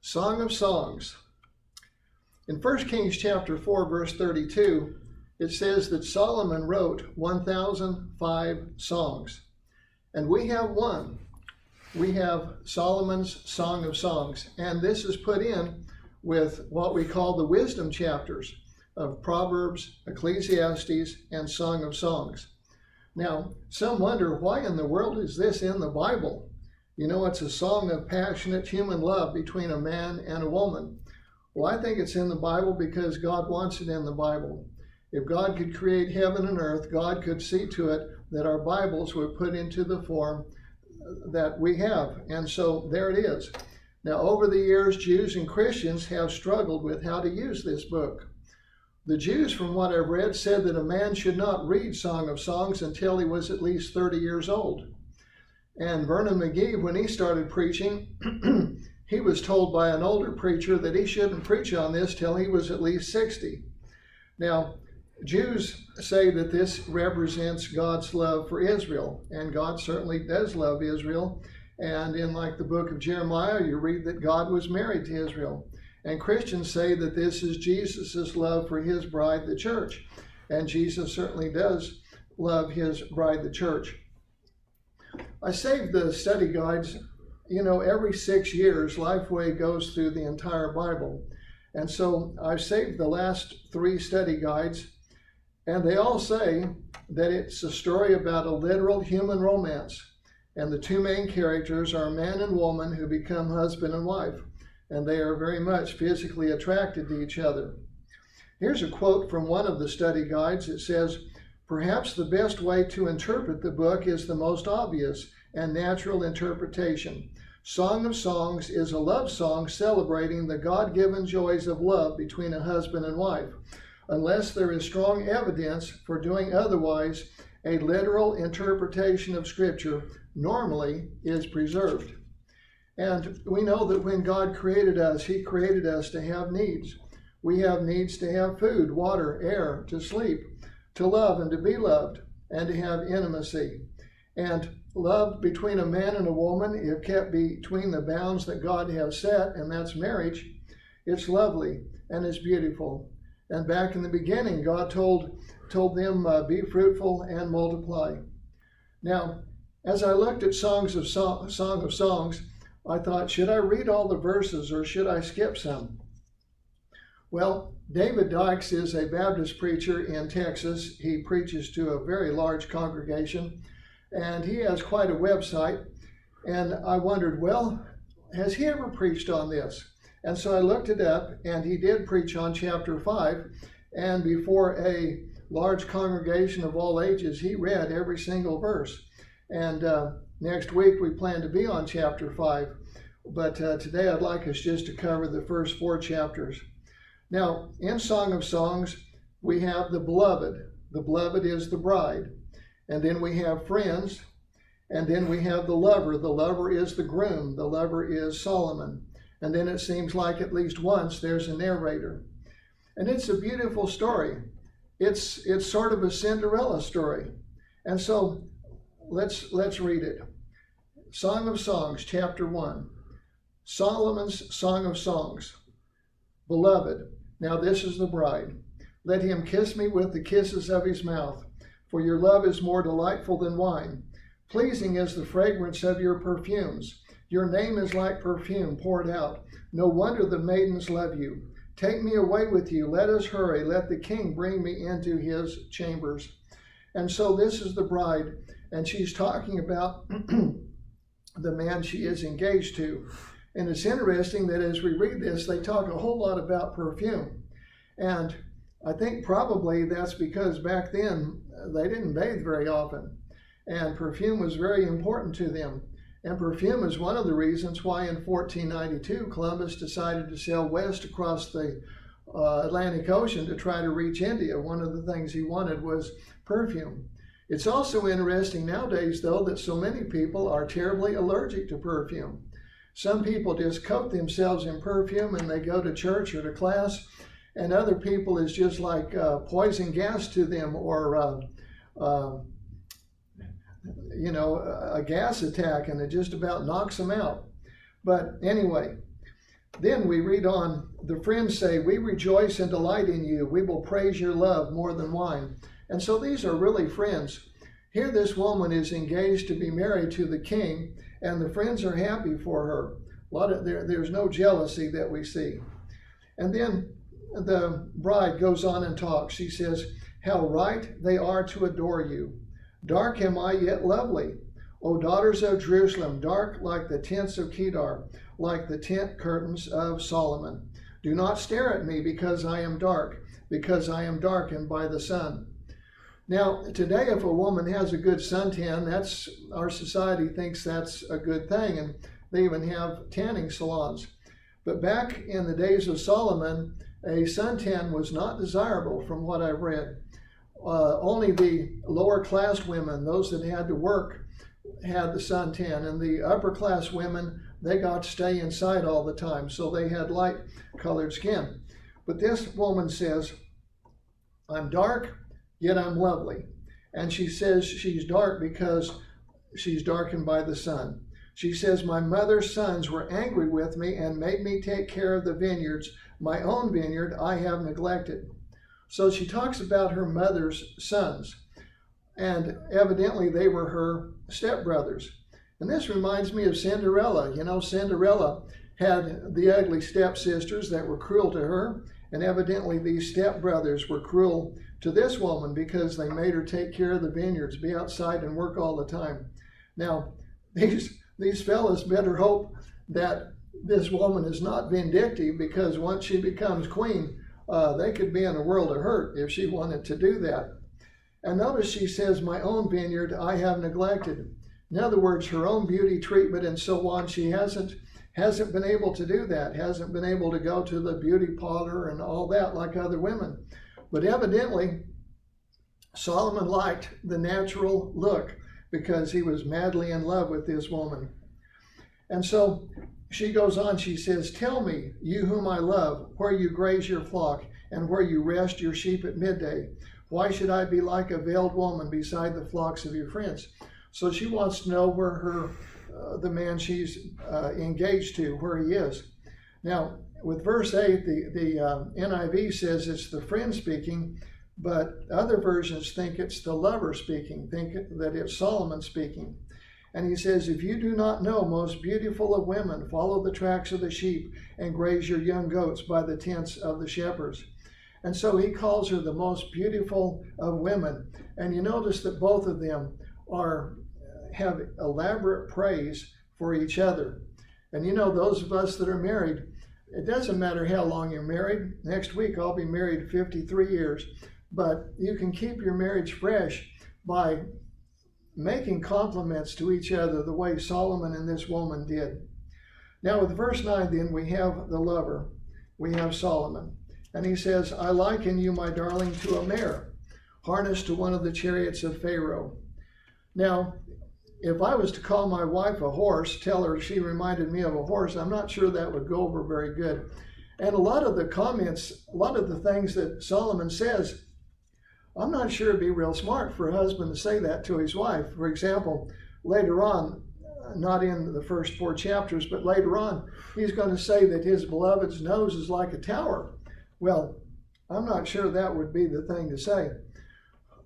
Song of Songs. In 1 Kings chapter 4, verse 32, it says that Solomon wrote 1,005 songs. And we have one. We have Solomon's Song of Songs. And this is put in with what we call the wisdom chapters of Proverbs, Ecclesiastes, and Song of Songs. Now, some wonder, why in the world is this in the Bible? You know, it's a song of passionate human love between a man and a woman. Well, I think it's in the Bible because God wants it in the Bible. If God could create heaven and earth, God could see to it that our Bibles were put into the form that we have. And so there it is. Now, over the years, Jews and Christians have struggled with how to use this book. The Jews, from what I've read, said that a man should not read Song of Songs until he was at least 30 years old. And Vernon McGee, when he started preaching, he was told by an older preacher that he shouldn't preach on this till he was at least 60. Now, Jews say that this represents God's love for Israel, and God certainly does love Israel. And in like the book of Jeremiah, you read that God was married to Israel. And Christians say that this is Jesus' love for his bride, the church. And Jesus certainly does love his bride, the church. I saved the study guides. You know, every 6 years, Lifeway goes through the entire Bible. And so I've saved the last 3 study guides, and they all say that it's a story about a literal human romance. And the 2 main characters are man and woman who become husband and wife, and they are very much physically attracted to each other. Here's a quote from one of the study guides. It says, "Perhaps the best way to interpret the book is the most obvious and natural interpretation. Song of Songs is a love song celebrating the God-given joys of love between a husband and wife. Unless there is strong evidence for doing otherwise, a literal interpretation of Scripture normally is preserved." And we know that when God created us, he created us to have needs. We have needs to have food, water, air, to sleep, to love and to be loved, and to have intimacy. And love between a man and a woman, if kept between the bounds that God has set, and that's marriage, it's lovely and it's beautiful. And back in the beginning, God told them, be fruitful and multiply. Now, as I looked at Song of Songs, I thought, should I read all the verses or should I skip some? Well, David Dykes is a Baptist preacher in Texas. He preaches to a very large congregation, and he has quite a website. And I wondered, well, has he ever preached on this? And so I looked it up, and he did preach on chapter 5. And before a large congregation of all ages, he read every single verse. And next week we plan to be on chapter 5. But today I'd like us just to cover the first 4 chapters. Now, in Song of Songs, we have the beloved. The beloved is the bride. And then we have friends. And then we have the lover. The lover is the groom. The lover is Solomon. And then it seems like at least once there's a narrator. And it's a beautiful story. It's sort of a Cinderella story. And so let's read it. Song of Songs, chapter 1. Solomon's Song of Songs. Beloved, now this is the bride. Let him kiss me with the kisses of his mouth, for your love is more delightful than wine. Pleasing is the fragrance of your perfumes. Your name is like perfume poured out. No wonder the maidens love you. Take me away with you. Let us hurry. Let the king bring me into his chambers. And so this is the bride, and she's talking about the man she is engaged to. And it's interesting that as we read this, they talk a whole lot about perfume. And I think probably that's because back then they didn't bathe very often. And perfume was very important to them. And perfume is one of the reasons why in 1492 Columbus decided to sail west across the Atlantic Ocean to try to reach India. One of the things he wanted was perfume. It's also interesting nowadays, though, that so many people are terribly allergic to perfume. Some people just coat themselves in perfume and they go to church or to class, and other people is just like poison gas to them, or a gas attack, and it just about knocks them out. But anyway, Then we read on, the friends say, we rejoice and delight in you. We will praise your love more than wine. And so these are really friends. Here this woman is engaged to be married to the king, and the friends are happy for her. There's no jealousy that we see. And then the bride goes on and talks. She says, how right they are to adore you. Dark am I, yet lovely. O daughters of Jerusalem, dark like the tents of Kedar, like the tent curtains of Solomon. Do not stare at me because I am dark, because I am darkened by the sun. Now, today, if a woman has a good suntan, our society thinks that's a good thing, and they even have tanning salons. But back in the days of Solomon, a suntan was not desirable from what I've read. Only the lower class women, those that had to work, had the suntan, and the upper class women, they got to stay inside all the time, so they had light colored skin. But this woman says, I'm dark, yet I'm lovely. And she says she's dark because she's darkened by the sun. She says, my mother's sons were angry with me and made me take care of the vineyards. My own vineyard I have neglected. So she talks about her mother's sons, and evidently they were her stepbrothers. And this reminds me of Cinderella. You know, Cinderella had the ugly stepsisters that were cruel to her, and evidently these stepbrothers were cruel to this woman because they made her take care of the vineyards, be outside and work all the time. Now, these fellas better hope that this woman is not vindictive, because once she becomes queen, they could be in a world of hurt if she wanted to do that. And notice she says, my own vineyard I have neglected. In other words, her own beauty treatment and so on, she hasn't been able to do that, hasn't been able to go to the beauty parlor and all that like other women. But evidently, Solomon liked the natural look because he was madly in love with this woman. And so she goes on, she says, tell me, you whom I love, where you graze your flock and where you rest your sheep at midday. Why should I be like a veiled woman beside the flocks of your friends? So she wants to know where the man she's engaged to, where he is. Now, with verse 8, the NIV says it's the friend speaking, but other versions think it's the lover speaking, think that it's Solomon speaking. And he says, if you do not know, most beautiful of women, follow the tracks of the sheep and graze your young goats by the tents of the shepherds. And so he calls her the most beautiful of women. And you notice that both of them have elaborate praise for each other. And you know, those of us that are married, it doesn't matter how long you're married. Next week I'll be married 53 years. But you can keep your marriage fresh by making compliments to each other the way Solomon and this woman did. Now with verse 9 then, we have the lover. We have Solomon. And he says, I liken you, my darling, to a mare, harnessed to one of the chariots of Pharaoh. Now, if I was to call my wife a horse, tell her she reminded me of a horse, I'm not sure that would go over very good. And a lot of the comments, a lot of the things that Solomon says, I'm not sure it'd be real smart for a husband to say that to his wife. For example, later on, not in the first 4 chapters, but later on, he's going to say that his beloved's nose is like a tower. Well, I'm not sure that would be the thing to say.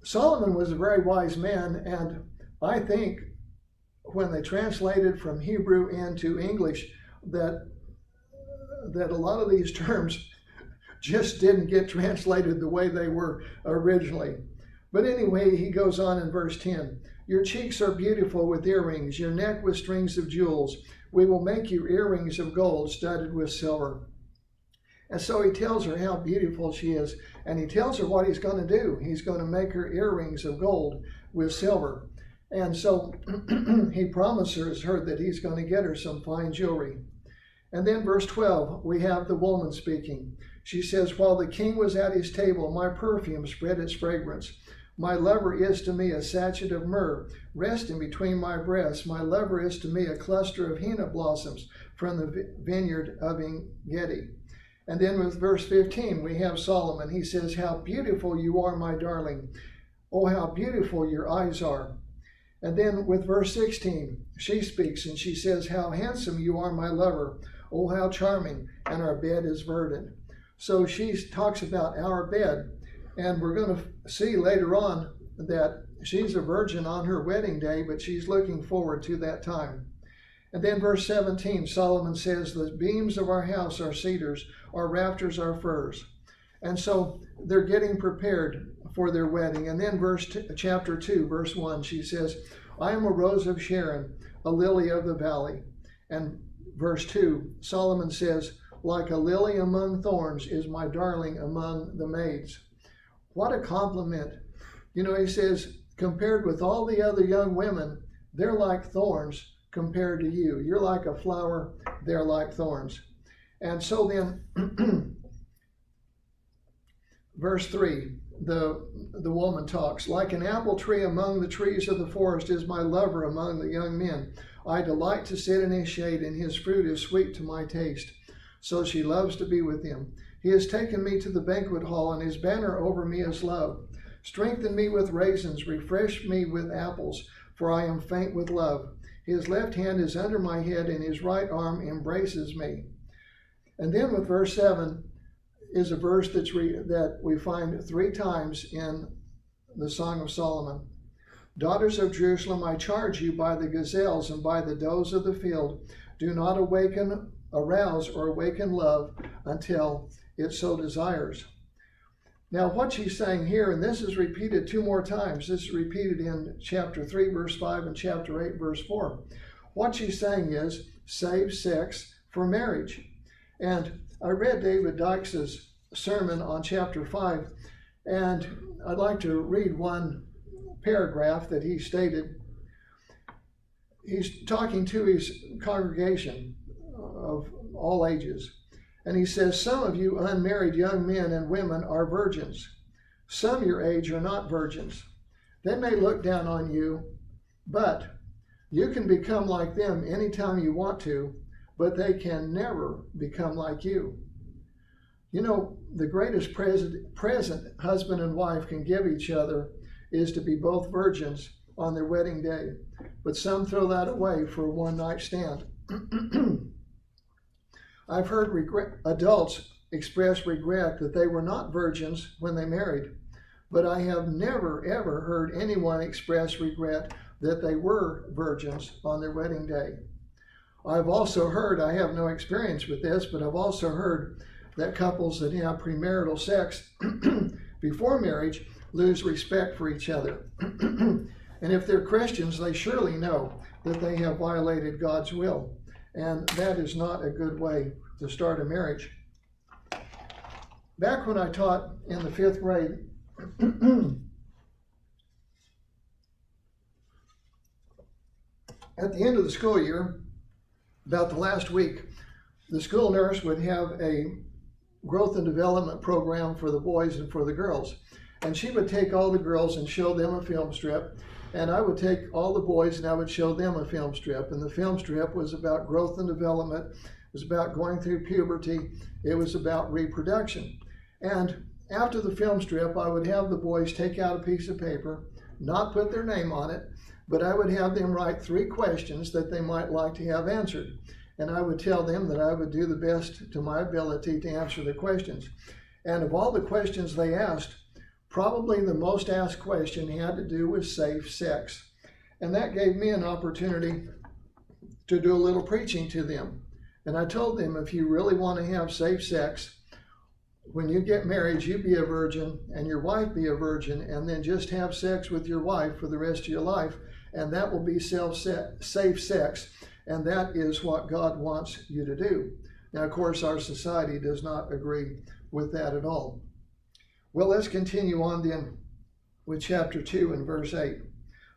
Solomon was a very wise man, and I think when they translated from Hebrew into English, that a lot of these terms just didn't get translated the way they were originally. But anyway, he goes on in verse 10. Your cheeks are beautiful with earrings, your neck with strings of jewels. We will make you earrings of gold studded with silver. And so he tells her how beautiful she is, and he tells her what he's going to do. He's going to make her earrings of gold with silver. And so he promises her that he's going to get her some fine jewelry. And then verse 12, we have the woman speaking. She says, while the king was at his table, my perfume spread its fragrance. My lover is to me a sachet of myrrh, resting between my breasts. My lover is to me a cluster of henna blossoms from the vineyard of En-gedi. And then with verse 15, we have Solomon. He says, how beautiful you are, my darling. Oh, how beautiful your eyes are. And then with verse 16, she speaks and she says, how handsome you are, my lover. Oh, how charming, and our bed is verdant. So she talks about our bed, and we're going to see later on that she's a virgin on her wedding day, but she's looking forward to that time. And then verse 17, Solomon says, the beams of our house are cedars, our rafters are firs. And so they're getting prepared for their wedding. And then chapter 2, verse 1, she says, I am a rose of Sharon, a lily of the valley. And verse 2, Solomon says, like a lily among thorns is my darling among the maids. What a compliment. You know, he says, compared with all the other young women, they're like thorns compared to you. You're like a flower, they're like thorns. And so then, verse 3, the woman talks, like an apple tree among the trees of the forest is my lover among the young men. I delight to sit in his shade, and his fruit is sweet to my taste. So she loves to be with him. He has taken me to the banquet hall, and his banner over me is love. Strengthen me with raisins, refresh me with apples, for I am faint with love. His left hand is under my head, and his right arm embraces me. And then with verse 7 is a verse that we find 3 times in the Song of Solomon. Daughters of Jerusalem, I charge you by the gazelles and by the does of the field, do not arouse or awaken love until it so desires. Now what she's saying here, and this is repeated 2 more times, this is repeated in chapter 3 verse 5 and chapter 8 verse 4. What she's saying is save sex for marriage. And I read David Dykes' sermon on chapter 5, and I'd like to read one paragraph that he stated. He's talking to his congregation of all ages, and he says, some of you unmarried young men and women are virgins. Some your age are not virgins. They may look down on you, but you can become like them anytime you want to, but they can never become like you. You know, the greatest present husband and wife can give each other is to be both virgins on their wedding day. But some throw that away for a one-night stand. I've heard adults express regret that they were not virgins when they married, but I have never ever heard anyone express regret that they were virgins on their wedding day. I've also heard, I have no experience with this, but I've also heard that couples that have premarital sex before marriage lose respect for each other. And if they're Christians, they surely know that they have violated God's will. And that is not a good way to start a marriage. Back when I taught in the 5th grade, at the end of the school year, about the last week, the school nurse would have a growth and development program for the boys and for the girls. And she would take all the girls and show them a film strip, and I would take all the boys and I would show them a film strip. And the film strip was about growth and development, it was about going through puberty, it was about reproduction. And after the film strip, I would have the boys take out a piece of paper, not put their name on it, but I would have them write 3 questions that they might like to have answered. And I would tell them that I would do the best to my ability to answer the questions. And of all the questions they asked, probably the most asked question had to do with safe sex. And that gave me an opportunity to do a little preaching to them. And I told them, if you really want to have safe sex, when you get married, you be a virgin and your wife be a virgin, and then just have sex with your wife for the rest of your life, and that will be safe sex, and that is what God wants you to do. Now, of course, our society does not agree with that at all. Well, let's continue on then with chapter 2 and verse 8.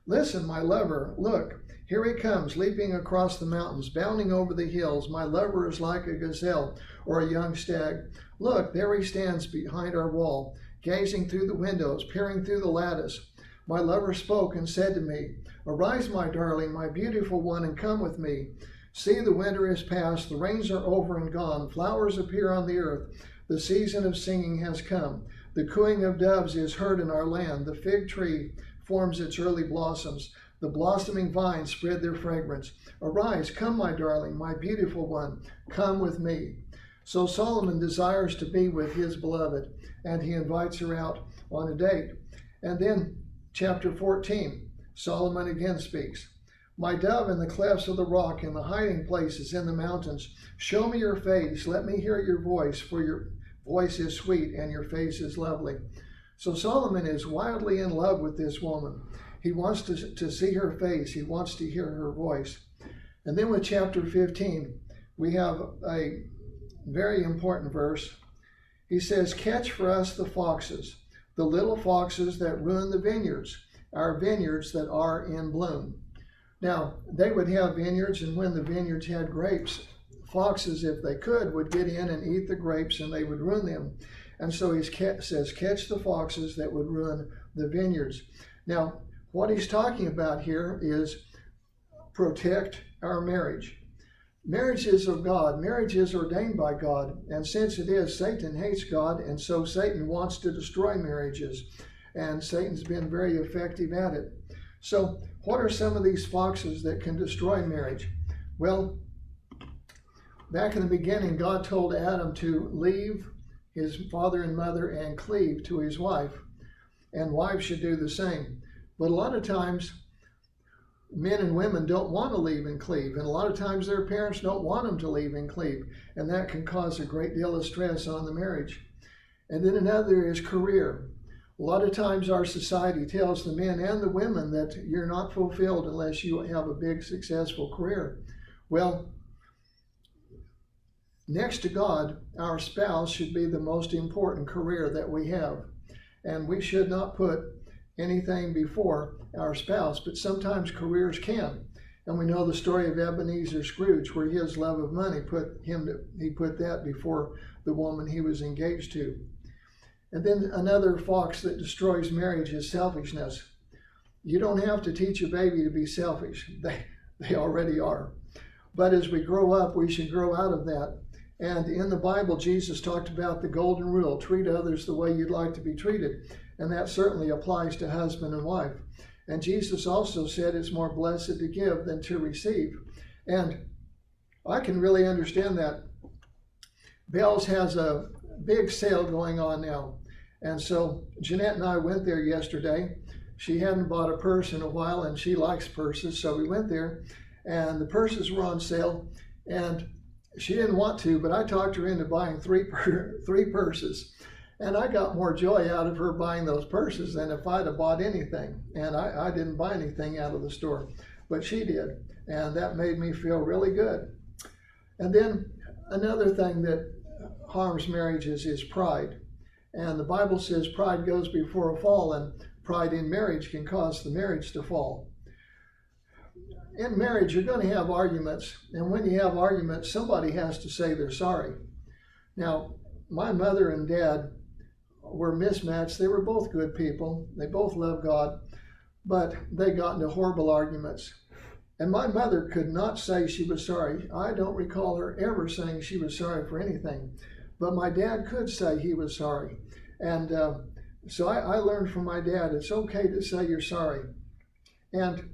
Listen, my lover, look, here he comes, leaping across the mountains, bounding over the hills. My lover is like a gazelle or a young stag. Look, there he stands behind our wall, gazing through the windows, peering through the lattice. My lover spoke and said to me, arise, my darling, my beautiful one, and come with me. See, the winter is past, the rains are over and gone, flowers appear on the earth, the season of singing has come. The cooing of doves is heard in our land, the fig tree forms its early blossoms, The blossoming vines spread their fragrance. Arise, come, my darling, my beautiful one, come with me. So Solomon desires to be with his beloved, and he invites her out on a date. And then, chapter 14, Solomon again speaks. My dove in the clefts of the rock, in the hiding places in the mountains, show me your face, let me hear your voice, for your voice is sweet and your face is lovely. So Solomon is wildly in love with this woman. He wants to see her face. He wants to hear her voice. And then with chapter 15, we have a very important verse. He says, catch for us the foxes, the little foxes that ruin the vineyards, our vineyards that are in bloom. Now, they would have vineyards, and when the vineyards had grapes, foxes, if they could, would get in and eat the grapes, and they would ruin them. And so he says, catch the foxes that would ruin the vineyards. Now, what he's talking about here is protect our marriage. Marriage is of God. Marriage is ordained by God. And since it is, Satan hates God, and so Satan wants to destroy marriages. And Satan's been very effective at it. So what are some of these foxes that can destroy marriage? Well, back in the beginning, God told Adam to leave his father and mother and cleave to his wife. And wives should do the same. But a lot of times, men and women don't want to leave and cleave. And a lot of times their parents don't want them to leave and cleave. And that can cause a great deal of stress on the marriage. And then another is career. A lot of times our society tells the men and the women that you're not fulfilled unless you have a big successful career. Well, next to God, our spouse should be the most important career that we have. And we should not put anything before our spouse, but sometimes careers can. And we know the story of Ebenezer Scrooge, where his love of money he put that before the woman he was engaged to. And then another fox that destroys marriage is selfishness. You don't have to teach a baby to be selfish. They already are. But as we grow up, we should grow out of that. And in the Bible, Jesus talked about the golden rule, treat others the way you'd like to be treated. And that certainly applies to husband and wife. And Jesus also said it's more blessed to give than to receive. And I can really understand that. Bell's has a big sale going on now. And so Jeanette and I went there yesterday. She hadn't bought a purse in a while, and she likes purses. So we went there, and the purses were on sale. And she didn't want to, but I talked her into buying three purses. And I got more joy out of her buying those purses than if I'd have bought anything. And I didn't buy anything out of the store, but she did. And that made me feel really good. And then another thing that harms marriages is pride. And the Bible says pride goes before a fall, and pride in marriage can cause the marriage to fall. In marriage, you're going to have arguments. And when you have arguments, somebody has to say they're sorry. Now, my mother and dad were mismatched. They were both good people. They both loved God, but they got into horrible arguments. And my mother could not say she was sorry. I don't recall her ever saying she was sorry for anything. But my dad could say he was sorry. And so I learned from my dad, it's okay to say you're sorry. And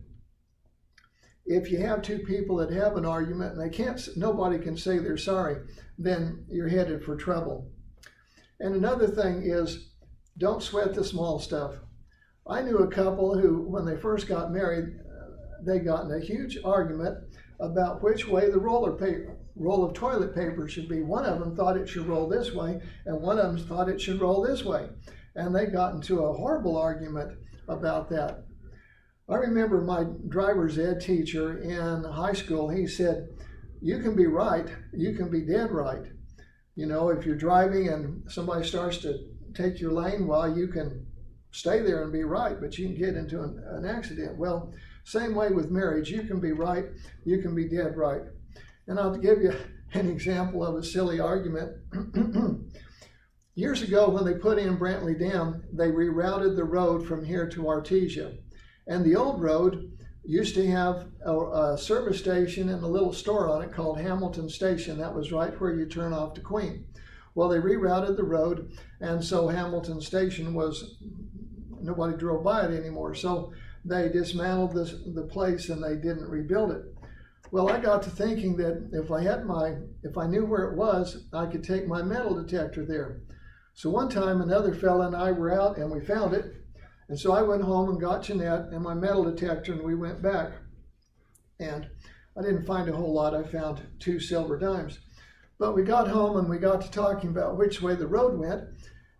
if you have two people that have an argument and nobody can say they're sorry, then you're headed for trouble. And another thing is, don't sweat the small stuff. I knew a couple who, when they first got married, they got in a huge argument about which way the roll of toilet paper should be. One of them thought it should roll this way, and one of them thought it should roll this way. And they got into a horrible argument about that. I remember my driver's ed teacher in high school, he said, you can be right, you can be dead right. You know, if you're driving and somebody starts to take your lane, well, you can stay there and be right, but you can get into an accident. Well, same way with marriage. You can be right, you can be dead right. And I'll give you an example of a silly argument. Years ago, when they put in Brantley Dam, they rerouted the road from here to Artesia. And the old road used to have a service station and a little store on it called Hamilton Station. That was right where you turn off to Queen. Well, they rerouted the road, and so Hamilton Station nobody drove by it anymore. So they dismantled the place and they didn't rebuild it. Well, I got to thinking that if I knew where it was, I could take my metal detector there. So one time another fella and I were out and we found it. And so I went home and got Jeanette and my metal detector and we went back. And I didn't find a whole lot. I found 2 silver dimes. But we got home and we got to talking about which way the road went.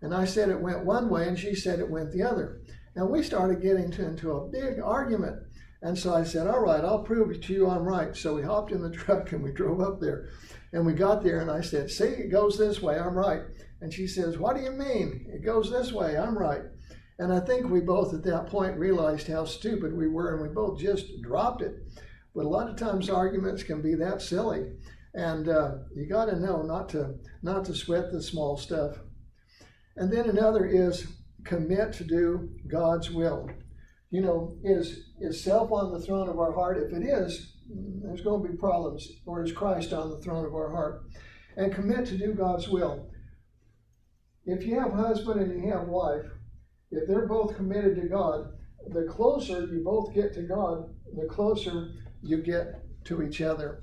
And I said it went one way and she said it went the other. And we started getting into a big argument. And so I said, all right, I'll prove it to you I'm right. So we hopped in the truck and we drove up there. And we got there and I said, see, it goes this way, I'm right. And she says, what do you mean? It goes this way, I'm right. And I think we both at that point realized how stupid we were and we both just dropped it. But a lot of times arguments can be that silly. And you got to know not to sweat the small stuff. And then another is commit to do God's will. You know, is self on the throne of our heart? If it is, there's going to be problems. Or is Christ on the throne of our heart? And commit to do God's will. If you have a husband and you have a wife, if they're both committed to God, the closer you both get to God, the closer you get to each other.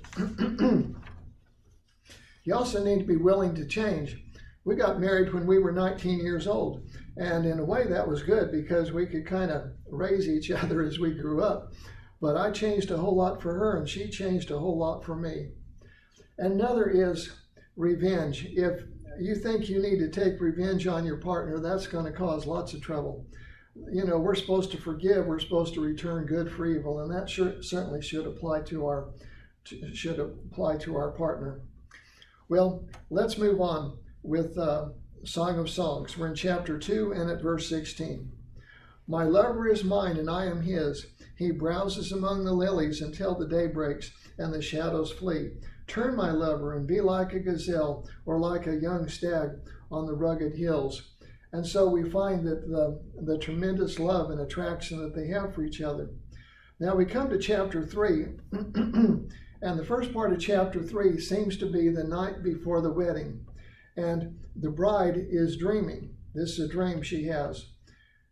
You also need to be willing to change. We got married when we were 19 years old. And in a way that was good because we could kind of raise each other as we grew up. But I changed a whole lot for her and she changed a whole lot for me. Another is revenge. If you think you need to take revenge on your partner, that's going to cause lots of trouble. You know, we're supposed to forgive, we're supposed to return good for evil, and that certainly should apply to our partner. Well, let's move on with Song of Songs. We're in chapter 2 and at verse 16. My lover is mine and I am his. He browses among the lilies until the day breaks and the shadows flee. Turn, my lover, and be like a gazelle or like a young stag on the rugged hills. And so we find that the tremendous love and attraction that they have for each other. Now we come to chapter 3, and the first part of chapter 3 seems to be the night before the wedding. And the bride is dreaming. This is a dream she has.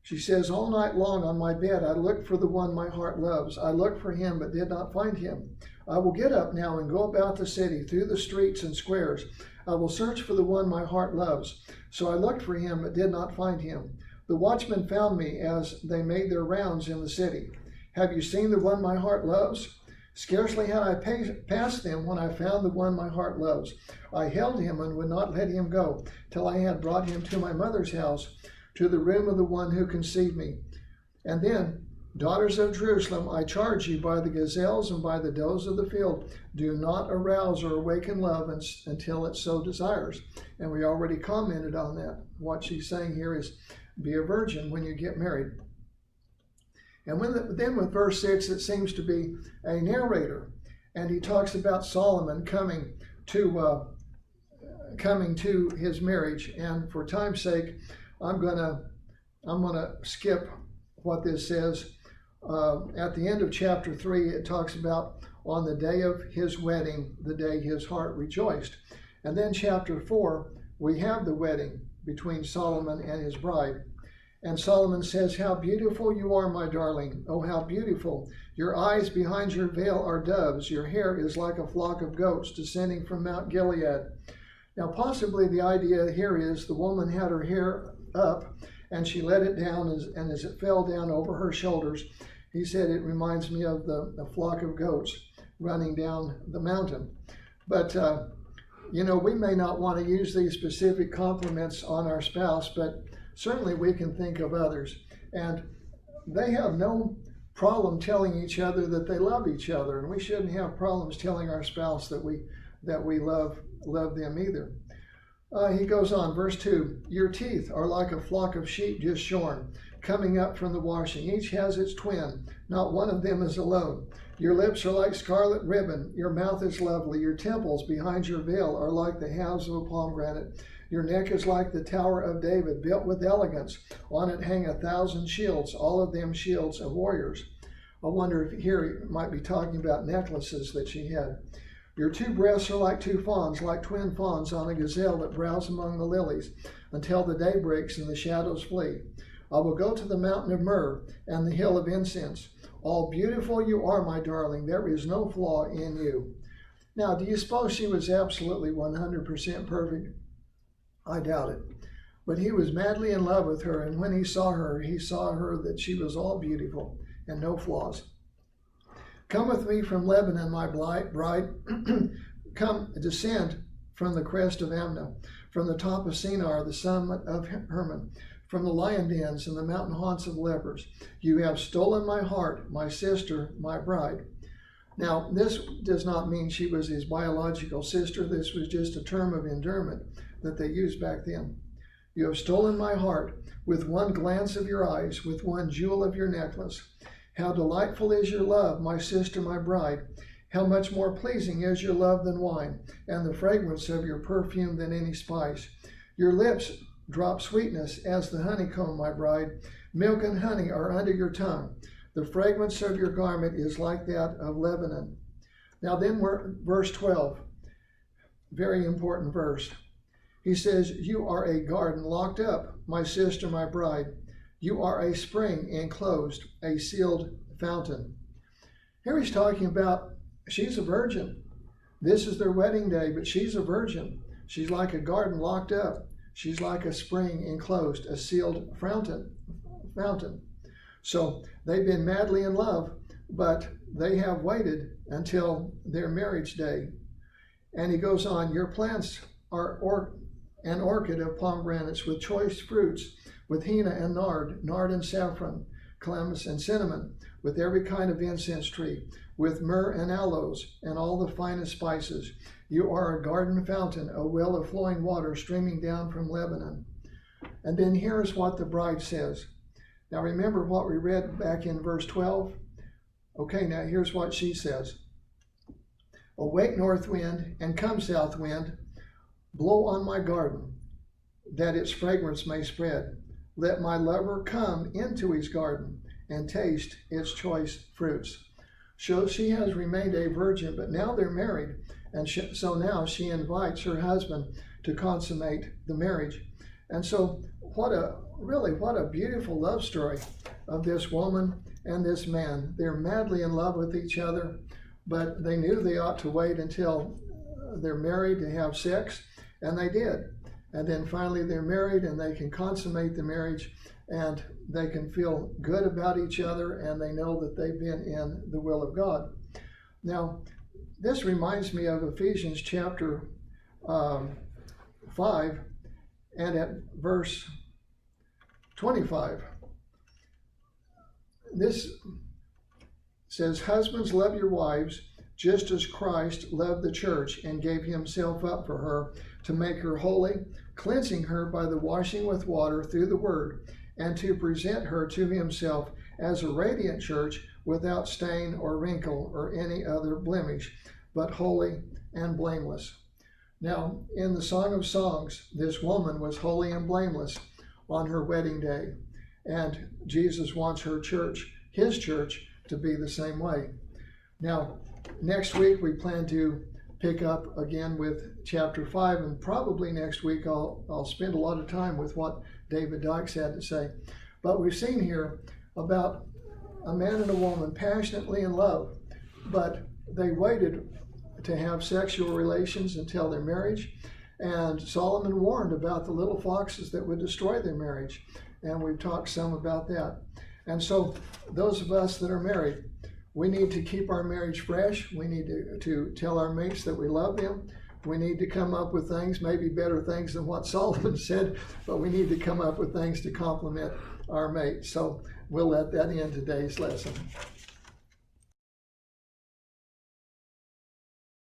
She says, all night long on my bed I looked for the one my heart loves. I looked for him but did not find him. I will get up now and go about the city, through the streets and squares. I will search for the one my heart loves. So I looked for him but did not find him. The watchmen found me as they made their rounds in the city. Have you seen the one my heart loves? Scarcely had I passed them when I found the one my heart loves. I held him and would not let him go till I had brought him to my mother's house, to the room of the one who conceived me. And then, daughters of Jerusalem, I charge you by the gazelles and by the does of the field, do not arouse or awaken love until it so desires. And we already commented on that. What she's saying here is, be a virgin when you get married. And then with verse 6, it seems to be a narrator. And he talks about Solomon coming to his marriage. And for time's sake, I'm gonna skip what this says. At the end of chapter 3, it talks about on the day of his wedding, the day his heart rejoiced. And then chapter 4, we have the wedding between Solomon and his bride. And Solomon says, how beautiful you are, my darling. Oh, how beautiful. Your eyes behind your veil are doves. Your hair is like a flock of goats descending from Mount Gilead. Now, possibly the idea here is the woman had her hair up and she let it down, and as it fell down over her shoulders, he said it reminds me of the flock of goats running down the mountain. But, we may not want to use these specific compliments on our spouse, but certainly we can think of others. And they have no problem telling each other that they love each other, and we shouldn't have problems telling our spouse that we love them either. He goes on, verse 2, your teeth are like a flock of sheep just shorn, coming up from the washing. Each has its twin, not one of them is alone. Your lips are like scarlet ribbon, your mouth is lovely, your temples behind your veil are like the halves of a pomegranate. Your neck is like the Tower of David, built with elegance. On it hang 1,000 shields, all of them shields of warriors. I wonder if here he might be talking about necklaces that she had. Your 2 breasts are like 2 fawns, like twin fawns on a gazelle that browse among the lilies, until the day breaks and the shadows flee. I will go to the mountain of myrrh and the hill of incense. All beautiful you are, my darling. There is no flaw in you. Now, do you suppose she was absolutely 100% perfect? I doubt it. But he was madly in love with her, and when he saw her that she was all beautiful and no flaws. Come with me from Lebanon, my bride. Come, descend from the crest of Amna, from the top of Sinar, the summit of Hermon, from the lion dens and the mountain haunts of lepers. You have stolen my heart, my sister, my bride. Now, this does not mean she was his biological sister. This was just a term of endearment that they used back then. You have stolen my heart with one glance of your eyes, with one jewel of your necklace. How delightful is your love, my sister, my bride. How much more pleasing is your love than wine, and the fragrance of your perfume than any spice. Your lips drop sweetness as the honeycomb, my bride. Milk and honey are under your tongue. The fragrance of your garment is like that of Lebanon. Now then, verse 12, very important verse. He says, you are a garden locked up, my sister, my bride. You are a spring enclosed, a sealed fountain. Here he's talking about she's a virgin. This is their wedding day, but she's a virgin. She's like a garden locked up. She's like a spring enclosed, a sealed fountain. So they've been madly in love, but they have waited until their marriage day. And he goes on, your plants are an orchid of pomegranates with choice fruits, with henna and nard and saffron, calamus and cinnamon, with every kind of incense tree, with myrrh and aloes and all the finest spices. You are a garden fountain, a well of flowing water streaming down from Lebanon. And then here's what the bride says. Now remember what we read back in verse 12? Okay, now here's what she says. Awake, north wind, and come, south wind. Blow on my garden, that its fragrance may spread. Let my lover come into his garden and taste its choice fruits. So she has remained a virgin, but now they're married. And so now she invites her husband to consummate the marriage. And so what a beautiful love story of this woman and this man. They're madly in love with each other, but they knew they ought to wait until they're married to have sex, and they did. And then finally they're married and they can consummate the marriage and they can feel good about each other and they know that they've been in the will of God. Now, this reminds me of Ephesians chapter 5 and at verse 25. This says, husbands, love your wives just as Christ loved the church and gave himself up for her to make her holy, cleansing her by the washing with water through the word, and to present her to himself as a radiant church without stain or wrinkle or any other blemish, but holy and blameless. Now, in the Song of Songs, this woman was holy and blameless on her wedding day, and Jesus wants her church, his church, to be the same way. Now, next week we plan to pick up again with chapter 5, and probably next week I'll spend a lot of time with what David Dykes had to say. But we've seen here about a man and a woman passionately in love, but they waited to have sexual relations until their marriage, and Solomon warned about the little foxes that would destroy their marriage, and we've talked some about that. And so those of us that are married, we need to keep our marriage fresh. We need to tell our mates that we love them. We need to come up with things, maybe better things than what Solomon said, but we need to come up with things to compliment our mate. So we'll let that end today's lesson.